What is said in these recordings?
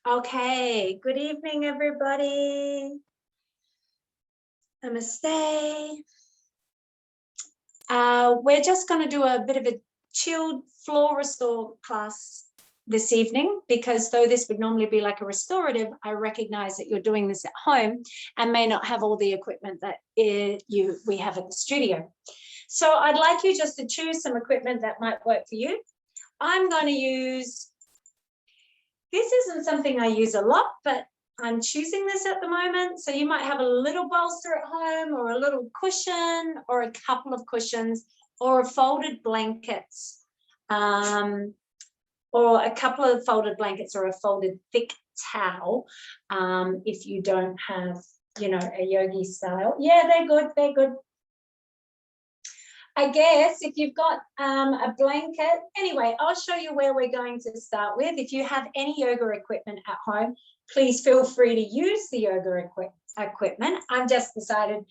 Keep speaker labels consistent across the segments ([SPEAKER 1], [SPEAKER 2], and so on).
[SPEAKER 1] Okay, good evening, everybody. Namaste. We're just going to do a bit of a chilled floor restore class this evening, because though this would normally be like a restorative, I recognize that you're doing this at home and may not have all the equipment that we have at the studio. So I'd like you just to choose some equipment that might work for you. I'm going to use, this isn't something I use a lot, but I'm choosing this at the moment. So you might have a little bolster at home, or a little cushion, or a couple of cushions, or a folded blankets, or a couple of folded blankets, or a folded thick towel. If you don't have, a yogi style. Yeah, they're good. They're good. I guess if you've got a blanket, anyway, I'll show you where we're going to start with. If you have any yoga equipment at home, please feel free to use the yoga equipment. I've just decided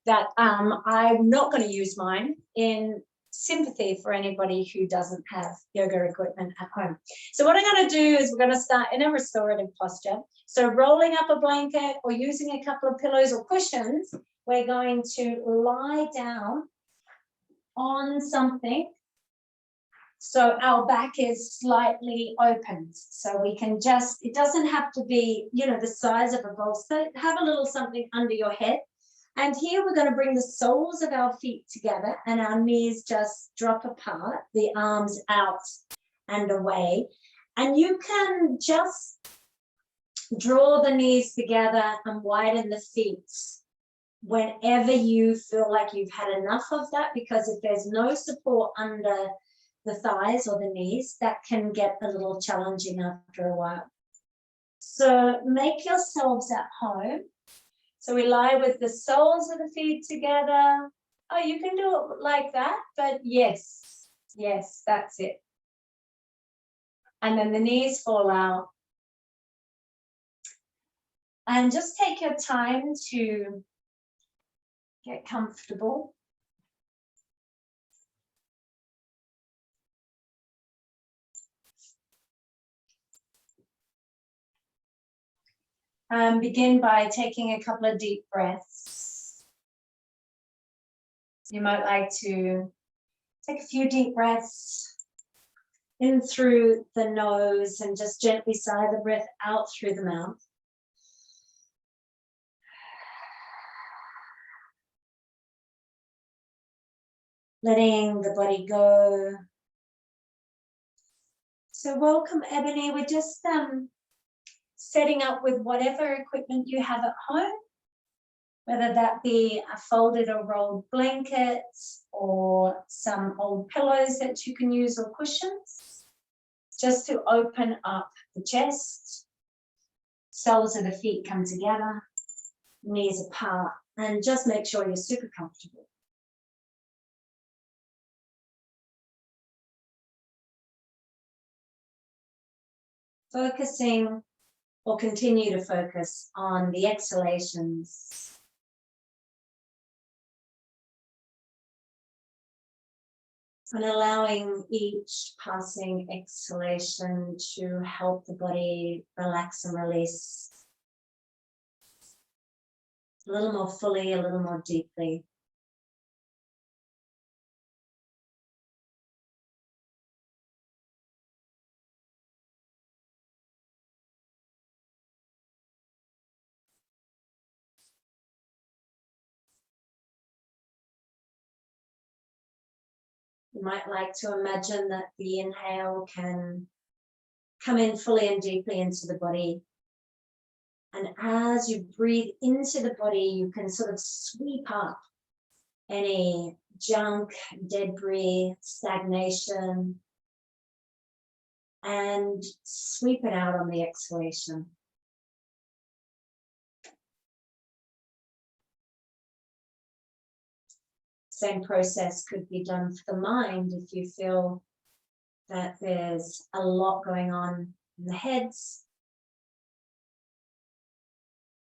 [SPEAKER 1] that I'm not going to use mine, in sympathy for anybody who doesn't have yoga equipment at home. So what I'm going to do is we're going to start in a restorative posture. So rolling up a blanket or using a couple of pillows or cushions, we're going to lie down on something so our back is slightly opened, so we can just, it doesn't have to be, the size of a bolster. Have a little something under your head. And here we're going to bring the soles of our feet together and our knees just drop apart, the arms out and away. And you can just draw the knees together and widen the feet whenever you feel like you've had enough of that, because if there's no support under the thighs or the knees, that can get a little challenging after a while. So make yourselves at home. So we lie with the soles of the feet together. Oh, you can do it like that, but yes, that's it. And then the knees fall out. And just take your time to get comfortable. Begin by taking a couple of deep breaths. You might like to take a few deep breaths in through the nose and just gently sigh the breath out through the mouth. Letting the body go. So welcome, Ebony. We're just setting up with whatever equipment you have at home, whether that be a folded or rolled blanket or some old pillows that you can use, or cushions, just to open up the chest. Soles of the feet come together, knees apart, and just make sure you're super comfortable. Focusing, or continue to focus on the exhalations. And allowing each passing exhalation to help the body relax and release a little more fully, a little more deeply. You might like to imagine that the inhale can come in fully and deeply into the body. And as you breathe into the body, you can sort of sweep up any junk, debris, stagnation, and sweep it out on the exhalation. Same process could be done for the mind if you feel that there's a lot going on in the heads.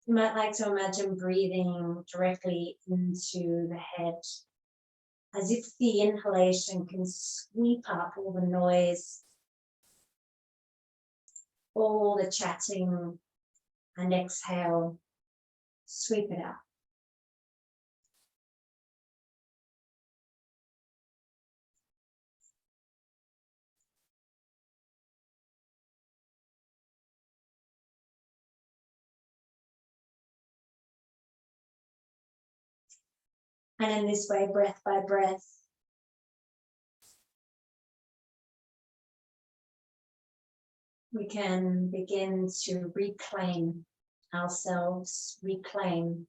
[SPEAKER 1] You might like to imagine breathing directly into the head, as if the inhalation can sweep up all the noise, all the chatting, and exhale, sweep it out. And in this way, breath by breath, we can begin to reclaim ourselves, reclaim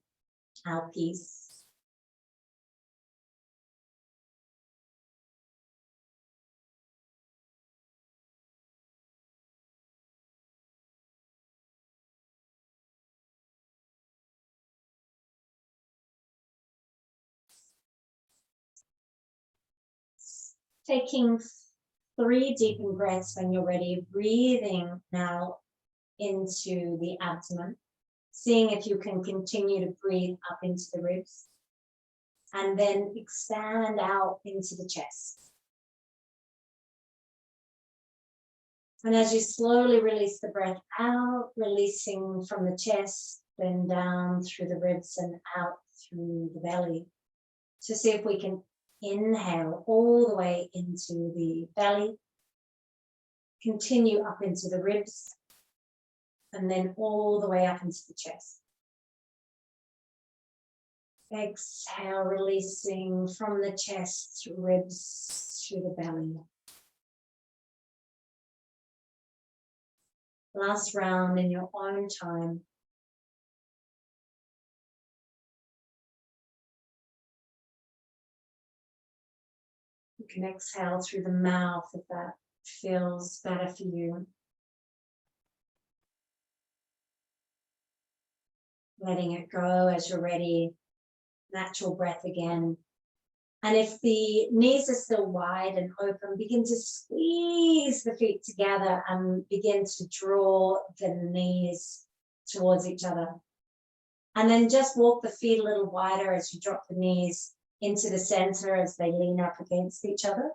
[SPEAKER 1] our peace. Taking 3 deep breaths when you're ready, breathing now into the abdomen, seeing if you can continue to breathe up into the ribs, and then expand out into the chest. And as you slowly release the breath out, releasing from the chest, then down through the ribs and out through the belly. So see if we can inhale all the way into the belly, continue up into the ribs, and then all the way up into the chest. Exhale, releasing from the chest, through ribs, through the belly. Last round in your own time. You can exhale through the mouth if that feels better for you. Letting it go as you're ready. Natural breath again. And if the knees are still wide and open, begin to squeeze the feet together and begin to draw the knees towards each other. And then just walk the feet a little wider as you drop the knees into the center as they lean up against each other.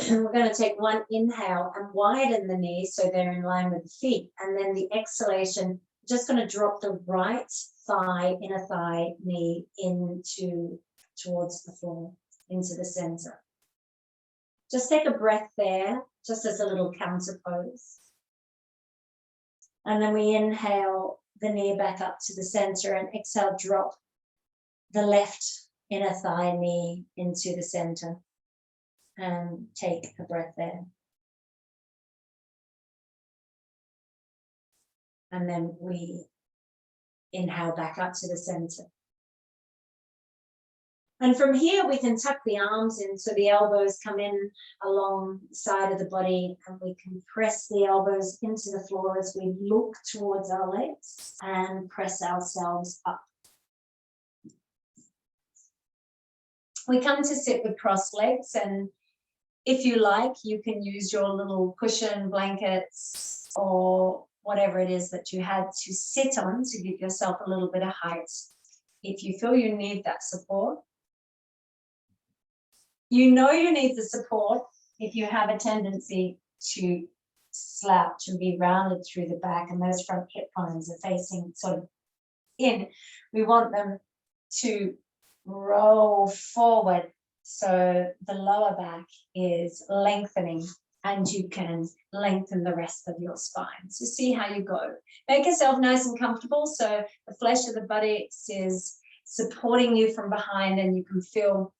[SPEAKER 1] We're going to take one inhale and widen the knees so they're in line with the feet. And then the exhalation, just going to drop the right thigh, inner thigh, knee towards the floor, into the center. Just take a breath there, just as a little counter pose. And then we inhale the knee back up to the center and exhale, drop the left inner thigh, knee into the center. And take a breath there. And then we inhale back up to the center. And from here, we can tuck the arms in so the elbows come in along the side of the body, and we can press the elbows into the floor as we look towards our legs and press ourselves up. We come to sit with crossed legs, and if you like, you can use your little cushion, blankets, or whatever it is that you had to sit on to give yourself a little bit of height. If you feel you need that support, you know you need the support if you have a tendency to slouch and be rounded through the back and those front hip bones are facing sort of in. We want them to roll forward so the lower back is lengthening and you can lengthen the rest of your spine. So see how you go. Make yourself nice and comfortable so the flesh of the buttocks is supporting you from behind and you can feel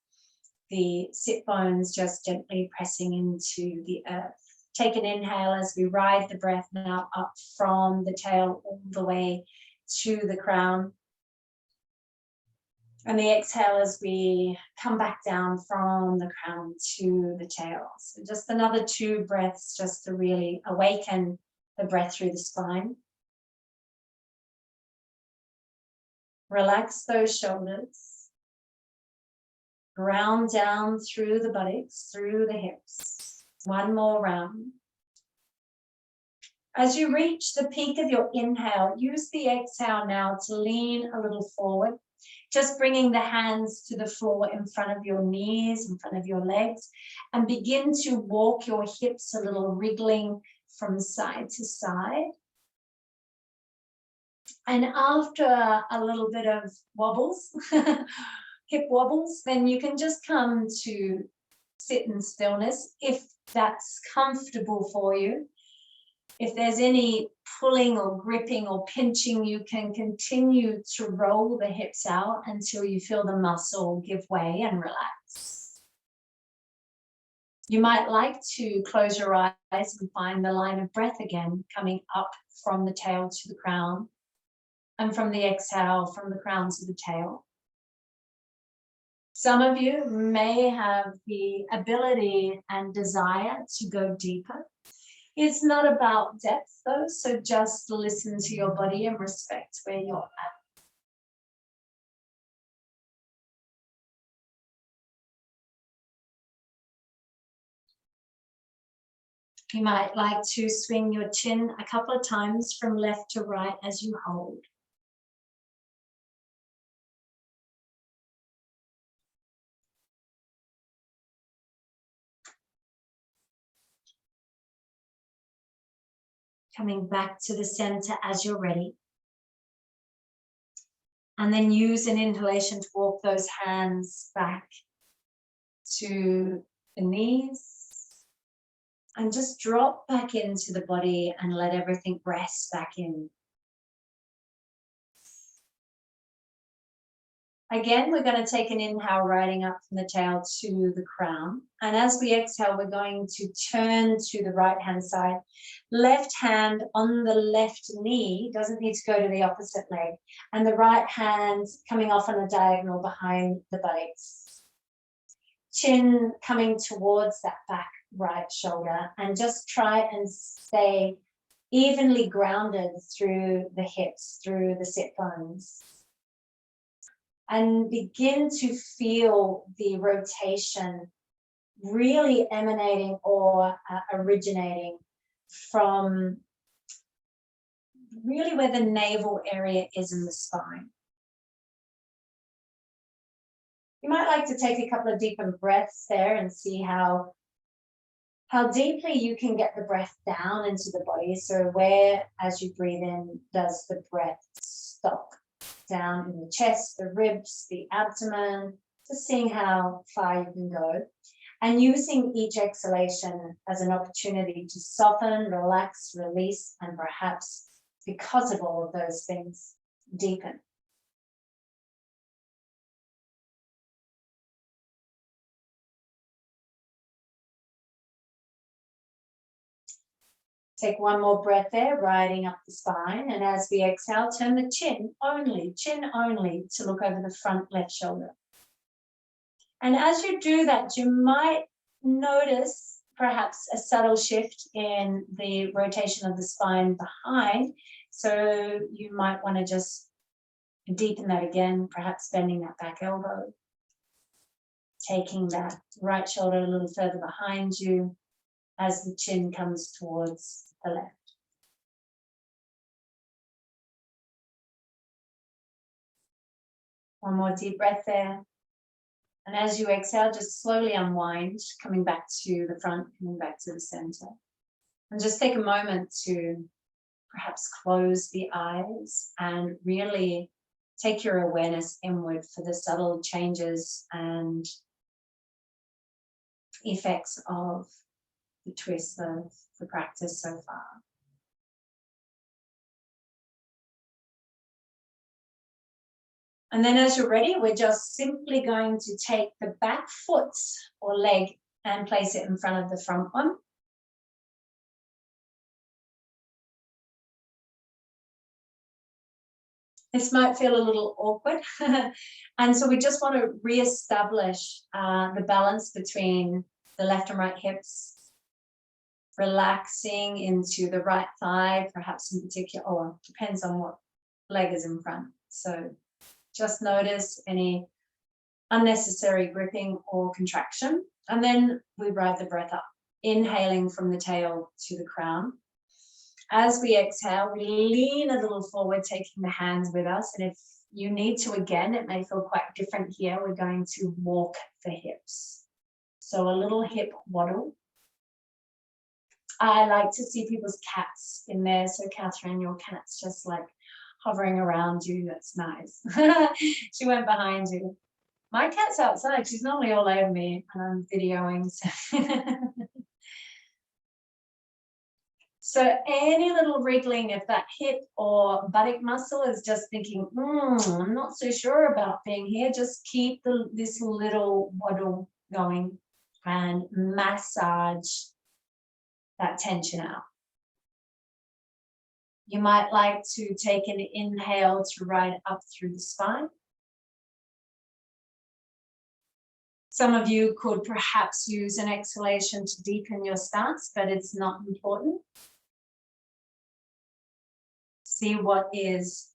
[SPEAKER 1] the sit bones just gently pressing into the earth. Take an inhale as we ride the breath now up from the tail all the way to the crown. And the exhale as we come back down from the crown to the tail. So just another 2 breaths just to really awaken the breath through the spine. Relax those shoulders. Ground down through the buttocks, through the hips. One more round. As you reach the peak of your inhale, use the exhale now to lean a little forward. Just bringing the hands to the floor in front of your knees, in front of your legs, and begin to walk your hips a little, wriggling from side to side. And after a little bit of wobbles, hip wobbles, then you can just come to sit in stillness if that's comfortable for you. If there's any pulling or gripping or pinching, you can continue to roll the hips out until you feel the muscle give way and relax. You might like to close your eyes and find the line of breath again, coming up from the tail to the crown, and from the exhale, from the crown to the tail. Some of you may have the ability and desire to go deeper. It's not about depth though, so just listen to your body and respect where you're at. You might like to swing your chin a couple of times from left to right as you hold. Coming back to the center as you're ready. And then use an inhalation to walk those hands back to the knees. And just drop back into the body and let everything rest back in. Again, we're going to take an inhale, riding up from the tail to the crown. And as we exhale, we're going to turn to the right-hand side. Left hand on the left knee, doesn't need to go to the opposite leg. And the right hand coming off on a diagonal behind the buttocks. Chin coming towards that back right shoulder. And just try and stay evenly grounded through the hips, through the sit bones. And begin to feel the rotation really emanating or originating from really where the navel area is in the spine. You might like to take a couple of deeper breaths there and see how deeply you can get the breath down into the body. So where, as you breathe in, does the breath stop? Down in the chest, the ribs, the abdomen, just seeing how far you can go. And using each exhalation as an opportunity to soften, relax, release, and perhaps, because of all of those things, deepen. Take one more breath there, riding up the spine. And as we exhale, turn the chin only to look over the front left shoulder. And as you do that, you might notice perhaps a subtle shift in the rotation of the spine behind. So you might want to just deepen that again, perhaps bending that back elbow, taking that right shoulder a little further behind you as the chin comes towards the left. One more deep breath there. And as you exhale, just slowly unwind, coming back to the front, coming back to the center. And just take a moment to perhaps close the eyes and really take your awareness inward for the subtle changes and effects of the twist of the practice so far. And then as you're ready, we're just simply going to take the back foot or leg and place it in front of the front one. This might feel a little awkward. And so we just want to reestablish the balance between the left and right hips, relaxing into the right thigh, perhaps in particular, or depends on what leg is in front. So just notice any unnecessary gripping or contraction. And then we ride the breath up, inhaling from the tail to the crown. As we exhale, we lean a little forward, taking the hands with us. And if you need to, again, it may feel quite different here. We're going to walk the hips. So a little hip waddle. I like to see people's cats in there. So Catherine, your cat's just like hovering around you. That's nice. She went behind you. My cat's outside. She's normally all over me and I'm videoing. So any little wriggling of that hip or buttock muscle is just thinking, I'm not so sure about being here. Just keep this little waddle going and massage that tension out. You might like to take an inhale to ride up through the spine. Some of you could perhaps use an exhalation to deepen your stance, but it's not important. See what is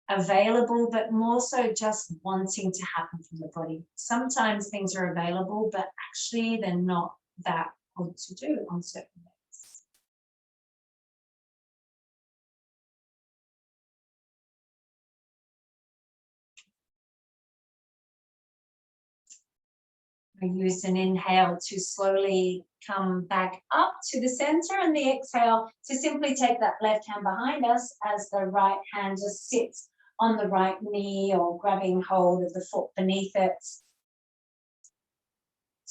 [SPEAKER 1] available, but more so just wanting to happen from the body. Sometimes things are available, but actually they're not that good to do on certain days. I use an inhale to slowly come back up to the center, and the exhale to simply take that left hand behind us as the right hand just sits on the right knee or grabbing hold of the foot beneath it.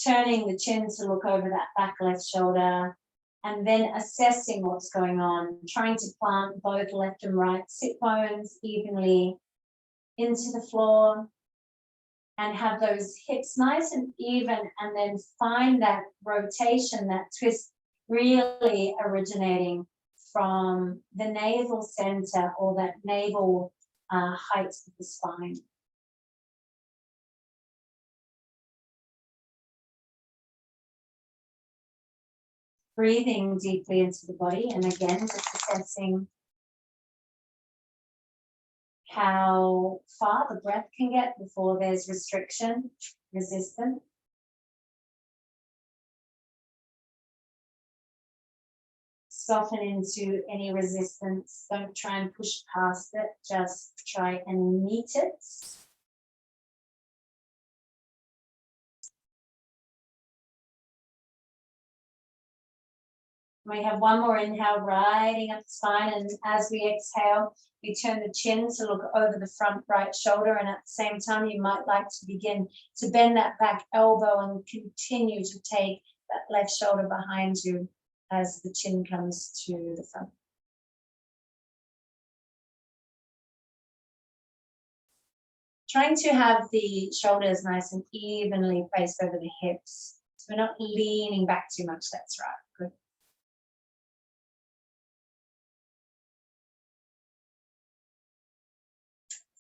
[SPEAKER 1] Turning the chin to look over that back left shoulder, and then assessing what's going on, trying to plant both left and right sit bones evenly into the floor. And have those hips nice and even, and then find that rotation, that twist really originating from the navel center or that navel height of the spine. Breathing deeply into the body, and again, just assessing how far the breath can get before there's restriction, resistance. Soften into any resistance. Don't try and push past it. Just try and meet it. We have one more inhale, riding up the spine, and as we exhale, we turn the chin to look over the front right shoulder, and at the same time, you might like to begin to bend that back elbow and continue to take that left shoulder behind you as the chin comes to the front. Trying to have the shoulders nice and evenly placed over the hips, so we're not leaning back too much. That's right. Good.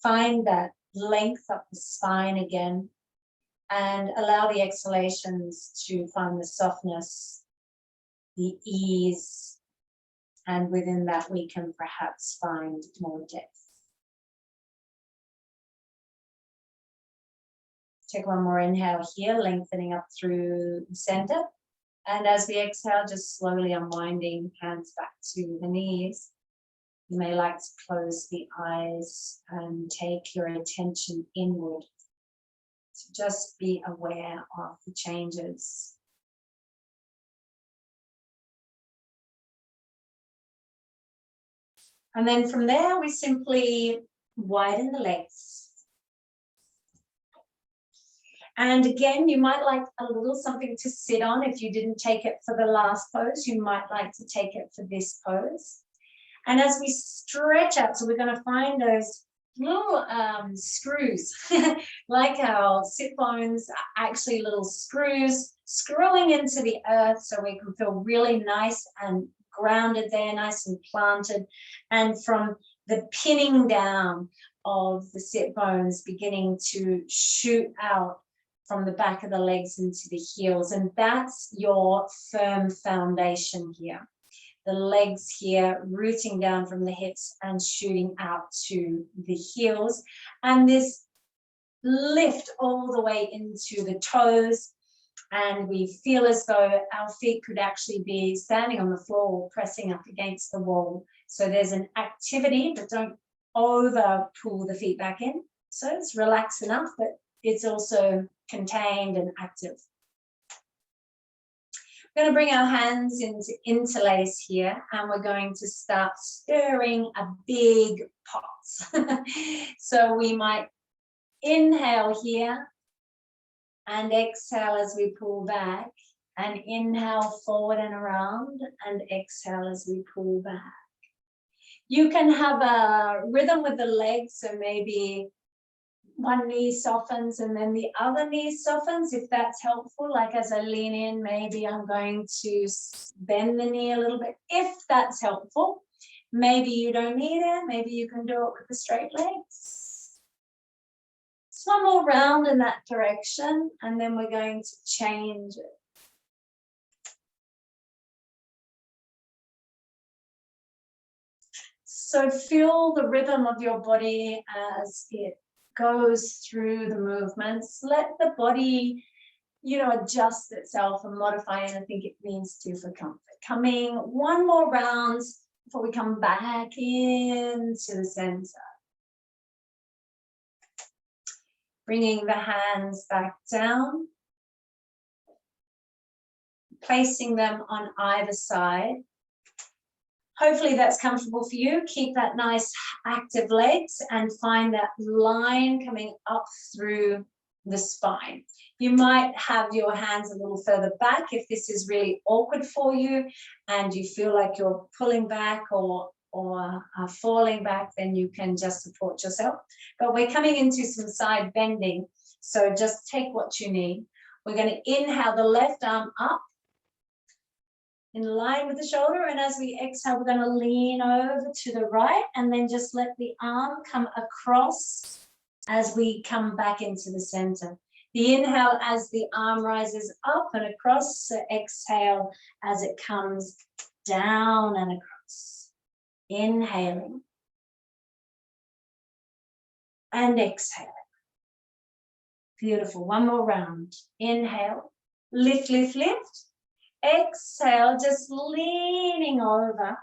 [SPEAKER 1] Find that length up the spine again, and allow the exhalations to find the softness, the ease, and within that we can perhaps find more depth. Take one more inhale here, lengthening up through the center, and as we exhale, just slowly unwinding, hands back to the knees. You may like to close the eyes and take your attention inward. So just be aware of the changes. And then from there, we simply widen the legs. And again, you might like a little something to sit on. If you didn't take it for the last pose, you might like to take it for this pose. And as we stretch out, so we're going to find those little screws, like our sit bones are actually little screws screwing into the earth, so we can feel really nice and grounded there, nice and planted. And from the pinning down of the sit bones beginning to shoot out from the back of the legs into the heels. And that's your firm foundation here. The legs here rooting down from the hips and shooting out to the heels. And this lift all the way into the toes. And we feel as though our feet could actually be standing on the floor or pressing up against the wall. So there's an activity, but don't over pull the feet back in. So it's relaxed enough, but it's also contained and active. We're going to bring our hands into interlace here, and we're going to start stirring a big pot. So we might inhale here and exhale as we pull back, and inhale forward and around, and exhale as we pull back. You can have a rhythm with the legs, so maybe one knee softens and then the other knee softens, if that's helpful. Like as I lean in, maybe I'm going to bend the knee a little bit, if that's helpful. Maybe you don't need it. Maybe you can do it with the straight legs. Just one more round in that direction, and then we're going to change it. So feel the rhythm of your body as it goes through the movements. Let the body, adjust itself and modify anything it needs to for comfort. Coming one more round before we come back into the center. Bringing the hands back down. Placing them on either side. Hopefully that's comfortable for you. Keep that nice active legs and find that line coming up through the spine. You might have your hands a little further back if this is really awkward for you and you feel like you're pulling back or falling back, then you can just support yourself. But we're coming into some side bending, so just take what you need. We're going to inhale the left arm up, in line with the shoulder, and as we exhale, we're going to lean over to the right and then just let the arm come across as we come back into the center. The inhale as the arm rises up and across, so exhale as it comes down and across. Inhaling and exhaling. Beautiful. One more round. Inhale, lift, lift, lift. Exhale, just leaning over,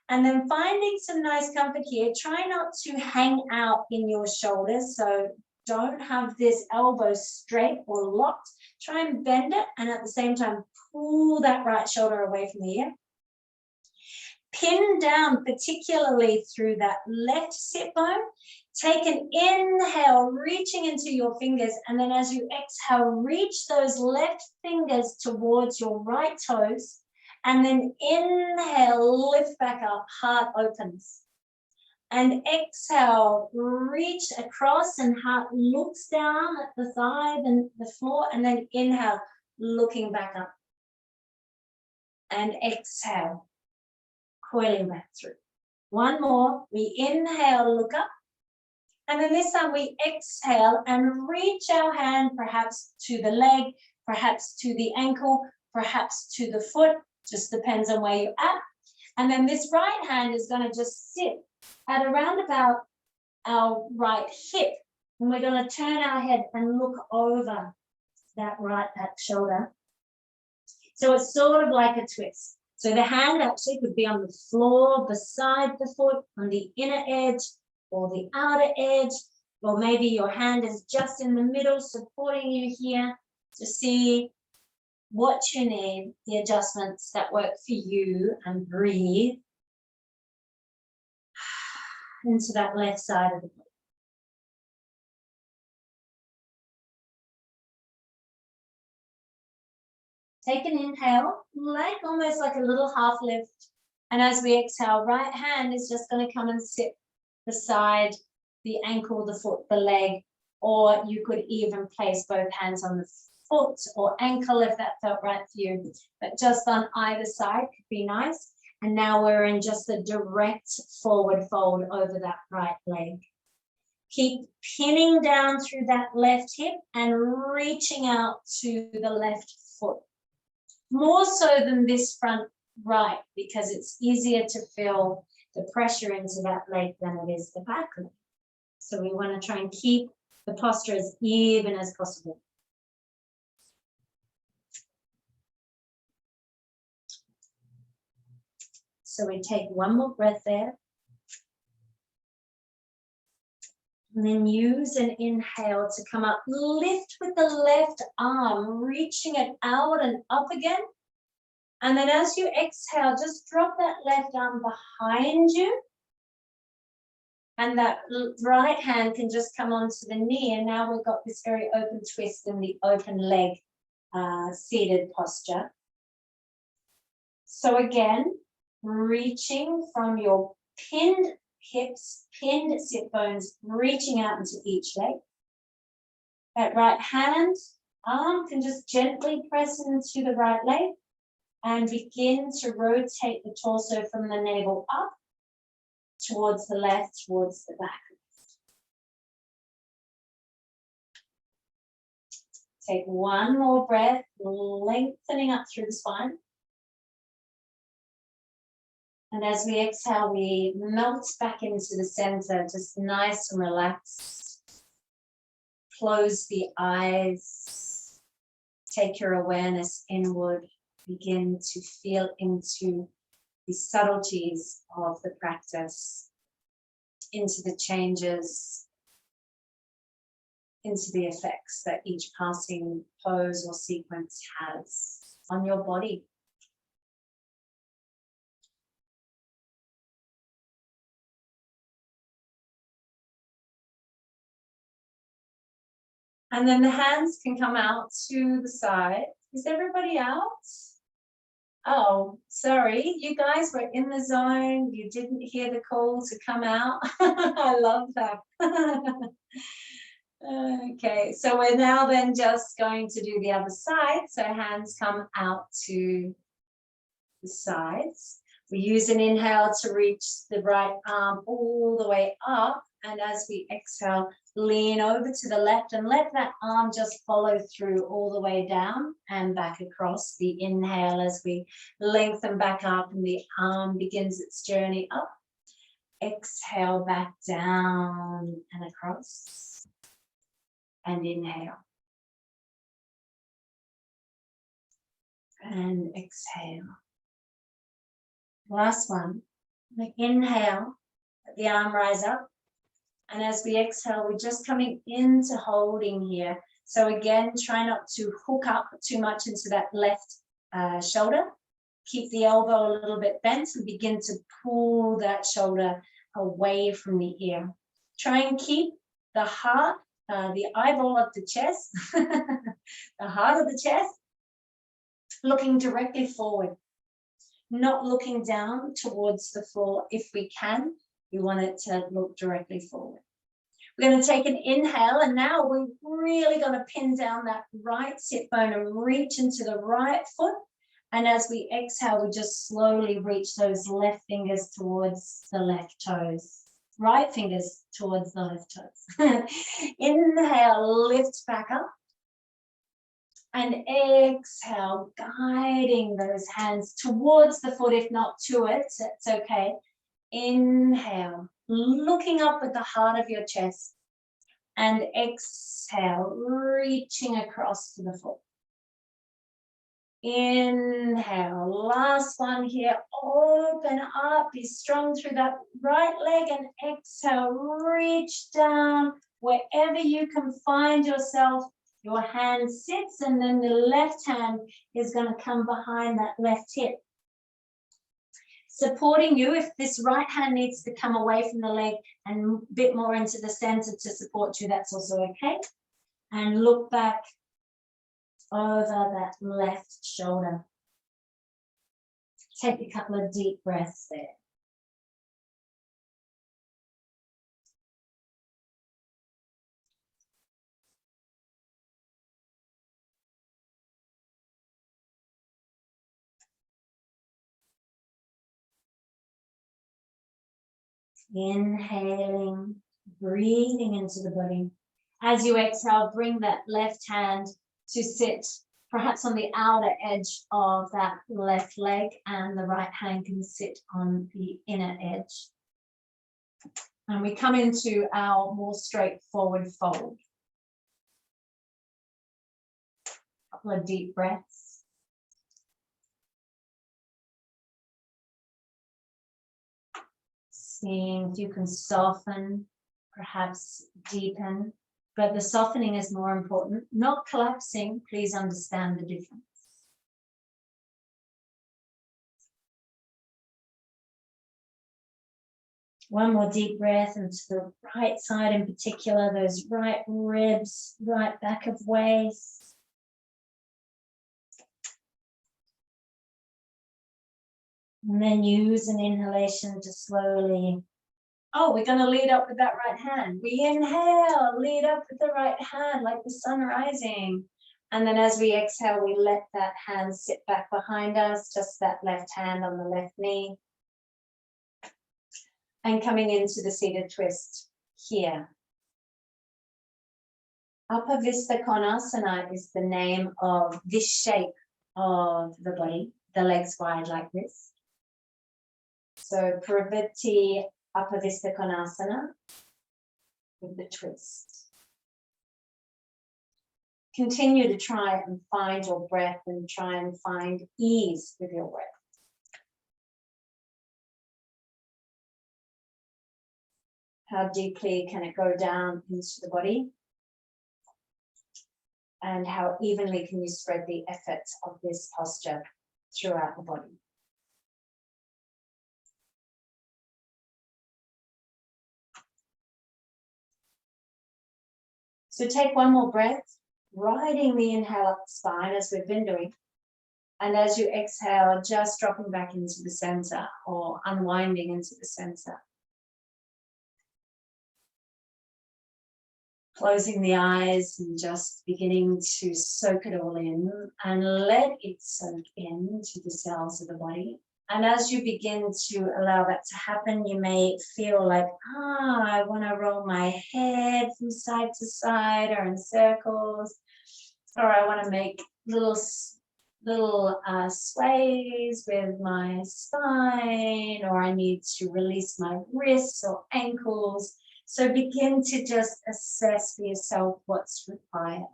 [SPEAKER 1] and then finding some nice comfort here. Try not to hang out in your shoulders, so don't have this elbow straight or locked. Try and bend it, and at the same time pull that right shoulder away from the ear. Pin down particularly through that left sit bone. Take an inhale, reaching into your fingers, and then as you exhale, reach those left fingers towards your right toes, and then inhale, lift back up, heart opens. And exhale, reach across and heart looks down at the thigh and the floor, and then inhale, looking back up. And exhale, coiling back through. One more, we inhale, look up. And then this time we exhale and reach our hand perhaps to the leg, perhaps to the ankle, perhaps to the foot, just depends on where you're at. And then this right hand is going to just sit at around about our right hip. And we're going to turn our head and look over that shoulder. So it's sort of like a twist. So the hand actually could be on the floor beside the foot, on the inner edge, or the outer edge, or maybe your hand is just in the middle supporting you here to see what you need, the adjustments that work for you, and breathe into that left side of the body. Take an inhale, almost like a little half lift, and as we exhale, right hand is just going to come and sit beside the ankle, the foot, the leg, or you could even place both hands on the foot or ankle if that felt right for you, but just on either side could be nice. And now we're in just a direct forward fold over that right leg. Keep pinning down through that left hip and reaching out to the left foot. More so than this front right, because it's easier to feel the pressure into that leg than it is the back leg. So we want to try and keep the posture as even as possible. So we take one more breath there. And then use an inhale to come up. Lift with the left arm, reaching it out and up again. And then as you exhale, just drop that left arm behind you. And that right hand can just come onto the knee. And now we've got this very open twist in the open leg seated posture. So again, reaching from your pinned hips, pinned sit bones, reaching out into each leg. That right hand, arm can just gently press into the right leg and begin to rotate the torso from the navel up towards the left, towards the back. Take one more breath, lengthening up through the spine. And as we exhale, we melt back into the center, just nice and relaxed. Close the eyes. Take your awareness inward. Begin to feel into the subtleties of the practice, into the changes, into the effects that each passing pose or sequence has on your body. And then the hands can come out to the side. Is everybody out? Oh, sorry, you guys were in the zone. You didn't hear the call to come out. I love that. Okay, so we're now then just going to do the other side. So hands come out to the sides. We use an inhale to reach the right arm all the way up. And as we exhale, lean over to the left and let that arm just follow through all the way down and back across. The inhale as we lengthen back up and the arm begins its journey up. Exhale back down and across. And inhale. And exhale. Last one. Inhale, let the arm rise up. And as we exhale, we're just coming into holding here. So again, try not to hook up too much into that left shoulder. Keep the elbow a little bit bent and begin to pull that shoulder away from the ear. Try and keep the heart, the eyeball of the chest, the heart of the chest, looking directly forward, not looking down towards the floor if we can. We want it to look directly forward. We're going to take an inhale, and now we're really going to pin down that right sit bone and reach into the right foot. And as we exhale, we just slowly reach those left fingers towards the left toes. Right fingers towards the left toes. Inhale, lift back up. And exhale, guiding those hands towards the foot, if not to it, it's okay. Inhale, looking up at the heart of your chest. And exhale, reaching across to the foot. Inhale, last one here, open up, be strong through that right leg, and exhale, reach down wherever you can find yourself. Your hand sits, and then the left hand is going to come behind that left hip. Supporting you, if this right hand needs to come away from the leg and a bit more into the center to support you, that's also okay. And look back over that left shoulder. Take a couple of deep breaths there. Inhaling, breathing into the body. As you exhale, bring that left hand to sit perhaps on the outer edge of that left leg, and the right hand can sit on the inner edge. And we come into our more straightforward fold. A couple of deep breaths. Seeing if you can soften perhaps deepen, but the softening is more important, not collapsing. Please understand the difference. One more deep breath into the right side in particular, those right ribs, right back of waist. And then use an inhalation to slowly, we're going to lead up with that right hand. We inhale, lead up with the right hand like the sun rising. And then as we exhale, we let that hand sit back behind us, just that left hand on the left knee. And coming into the seated twist here. Upper Vista Konasana is the name of this shape of the body, the legs wide like this. So Pravritti Upper Vista Konasana with the twist. Continue to try and find your breath and try and find ease with your breath. How deeply can it go down into the body? And how evenly can you spread the effort of this posture throughout the body? So take one more breath, riding the inhale up the spine as we've been doing. And as you exhale, just dropping back into the center or unwinding into the center. Closing the eyes and just beginning to soak it all in and let it soak into the cells of the body. And as you begin to allow that to happen, you may feel like, I want to roll my head from side to side or in circles, or I want to make little sways with my spine, or I need to release my wrists or ankles. So begin to just assess for yourself what's required.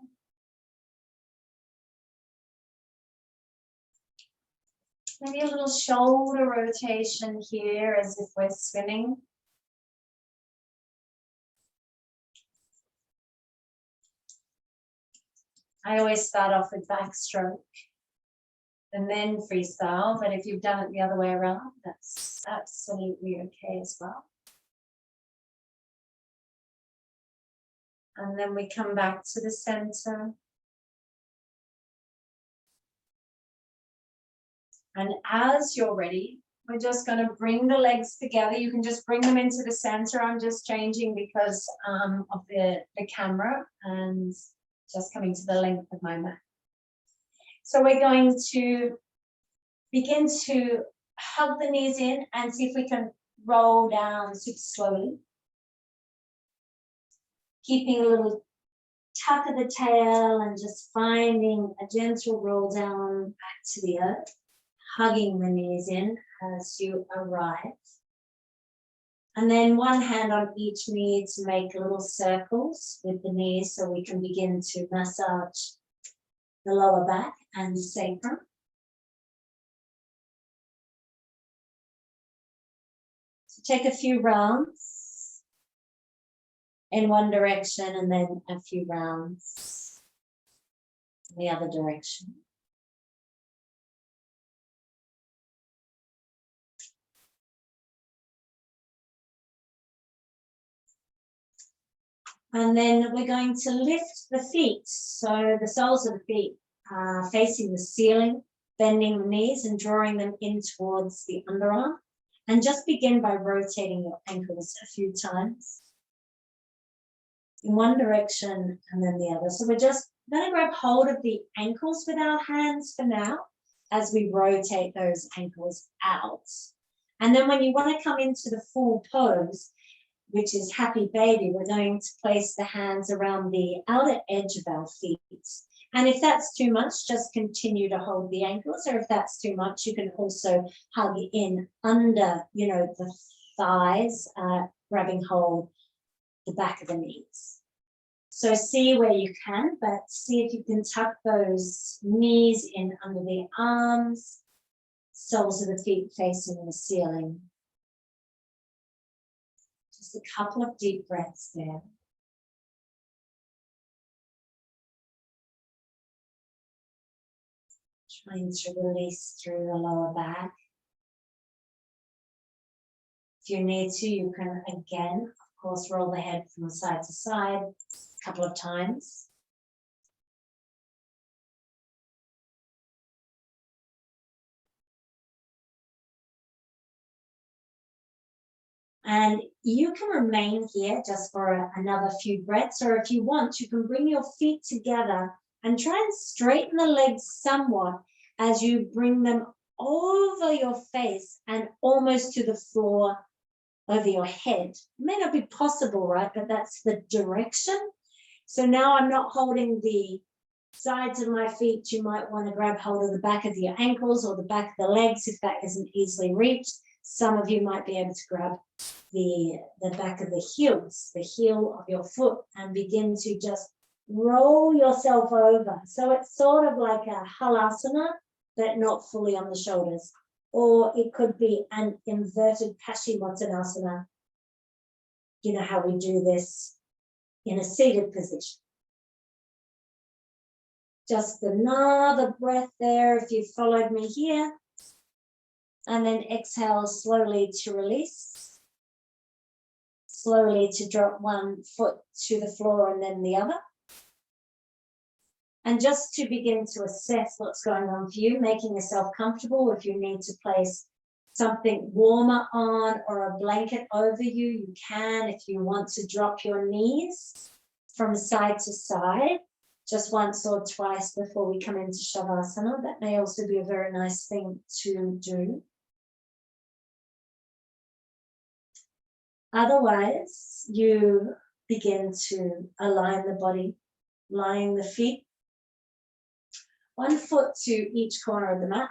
[SPEAKER 1] Maybe a little shoulder rotation here as if we're swimming. I always start off with backstroke and then freestyle, but if you've done it the other way around, that's absolutely okay as well. And then we come back to the center. And as you're ready, we're just going to bring the legs together. You can just bring them into the center. I'm just changing because of the camera and just coming to the length of my mat. So we're going to begin to hug the knees in and see if we can roll down super slowly. Keeping a little tuck of the tail and just finding a gentle roll down back to the earth, hugging the knees in as you arrive. And then one hand on each knee to make little circles with the knees so we can begin to massage the lower back and the sacrum. So take a few rounds in one direction and then a few rounds in the other direction. And then we're going to lift the feet. So the soles of the feet are facing the ceiling, bending the knees and drawing them in towards the underarm. And just begin by rotating your ankles a few times in one direction and then the other. So we're just going to grab hold of the ankles with our hands for now as we rotate those ankles out. And then when you want to come into the full pose, which is happy baby, we're going to place the hands around the outer edge of our feet. And if that's too much, just continue to hold the ankles, or if that's too much, you can also hug in under, the thighs, grabbing hold the back of the knees. So see where you can, but see if you can tuck those knees in under the arms, soles of the feet facing the ceiling. Just a couple of deep breaths there. Trying to release through the lower back. If you need to, you can again, of course, roll the head from side to side a couple of times. And you can remain here just for another few breaths, or if you want, you can bring your feet together and try and straighten the legs somewhat as you bring them over your face and almost to the floor over your head. It may not be possible, right? But that's the direction. So now I'm not holding the sides of my feet. You might want to grab hold of the back of your ankles or the back of the legs if that isn't easily reached. Some of you might be able to grab the back of the heels, the heel of your foot, and begin to just roll yourself over. So it's sort of like a halasana, but not fully on the shoulders. Or it could be an inverted Paschimottanasana. You know how we do this in a seated position. Just another breath there if you followed me here. And then exhale slowly to release. Slowly to drop one foot to the floor and then the other. And just to begin to assess what's going on for you, making yourself comfortable. If you need to place something warmer on or a blanket over you, you can. If you want to drop your knees from side to side, just once or twice before we come into Shavasana, that may also be a very nice thing to do. Otherwise, you begin to align the body, lying the feet, one foot to each corner of the mat.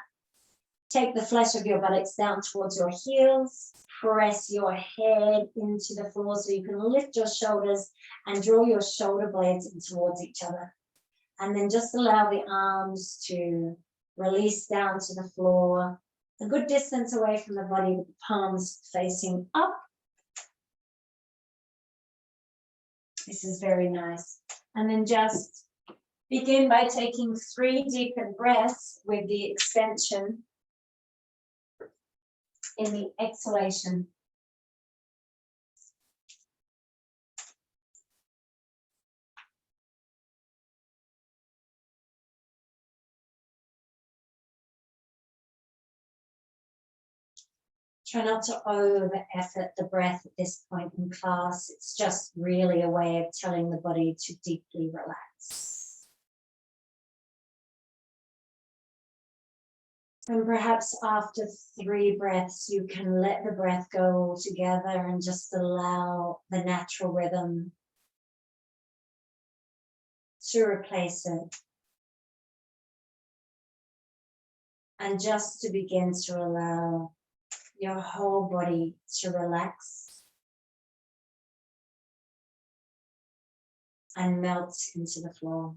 [SPEAKER 1] Take the flesh of your buttocks down towards your heels. Press your head into the floor so you can lift your shoulders and draw your shoulder blades in towards each other. And then just allow the arms to release down to the floor, a good distance away from the body, with the palms facing up. This is very nice. And then just begin by taking 3 deep breaths with the extension in the exhalation. Try not to over-effort the breath at this point in class. It's just really a way of telling the body to deeply relax. And perhaps after 3 breaths, you can let the breath go altogether and just allow the natural rhythm to replace it. And just to begin to allow your whole body to relax and melt into the floor.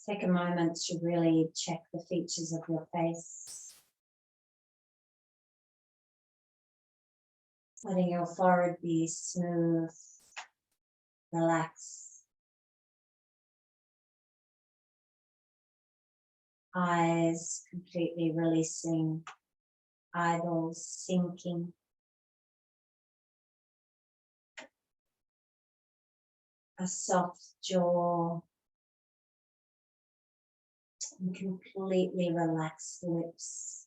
[SPEAKER 1] Take a moment to really check the features of your face. Letting your forehead be smooth, relaxed. Eyes completely releasing, eyeballs sinking. A soft jaw. And completely relaxed lips.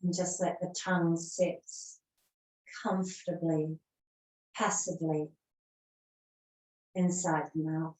[SPEAKER 1] And just let the tongue sit comfortably, passively inside the mouth.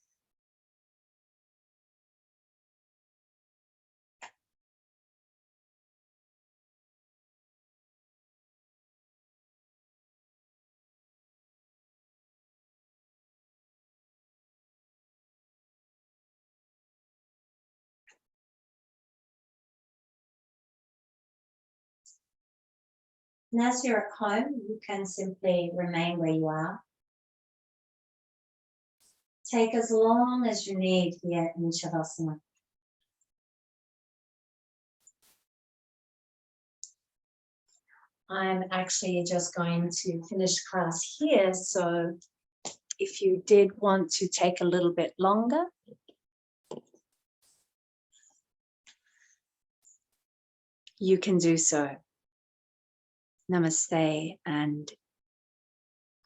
[SPEAKER 1] And as you're at home, you can simply remain where you are. Take as long as you need here in Shavasana. I'm actually just going to finish class here, so if you did want to take a little bit longer, you can do so. Namaste, and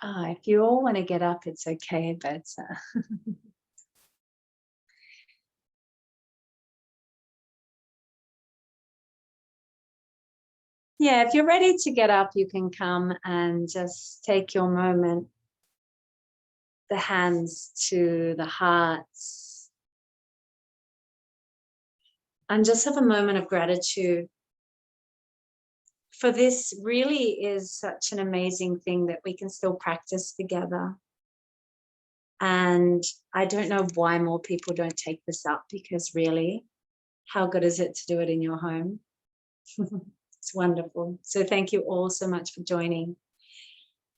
[SPEAKER 1] if you all want to get up, it's okay, but yeah, if you're ready to get up, you can come and just take your moment, the hands to the hearts, and just have a moment of gratitude. For this really is such an amazing thing that we can still practice together. And I don't know why more people don't take this up, because really, how good is it to do it in your home? It's wonderful. So thank you all so much for joining.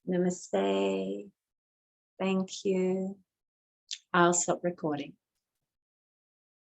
[SPEAKER 1] Namaste. Thank you. I'll stop recording.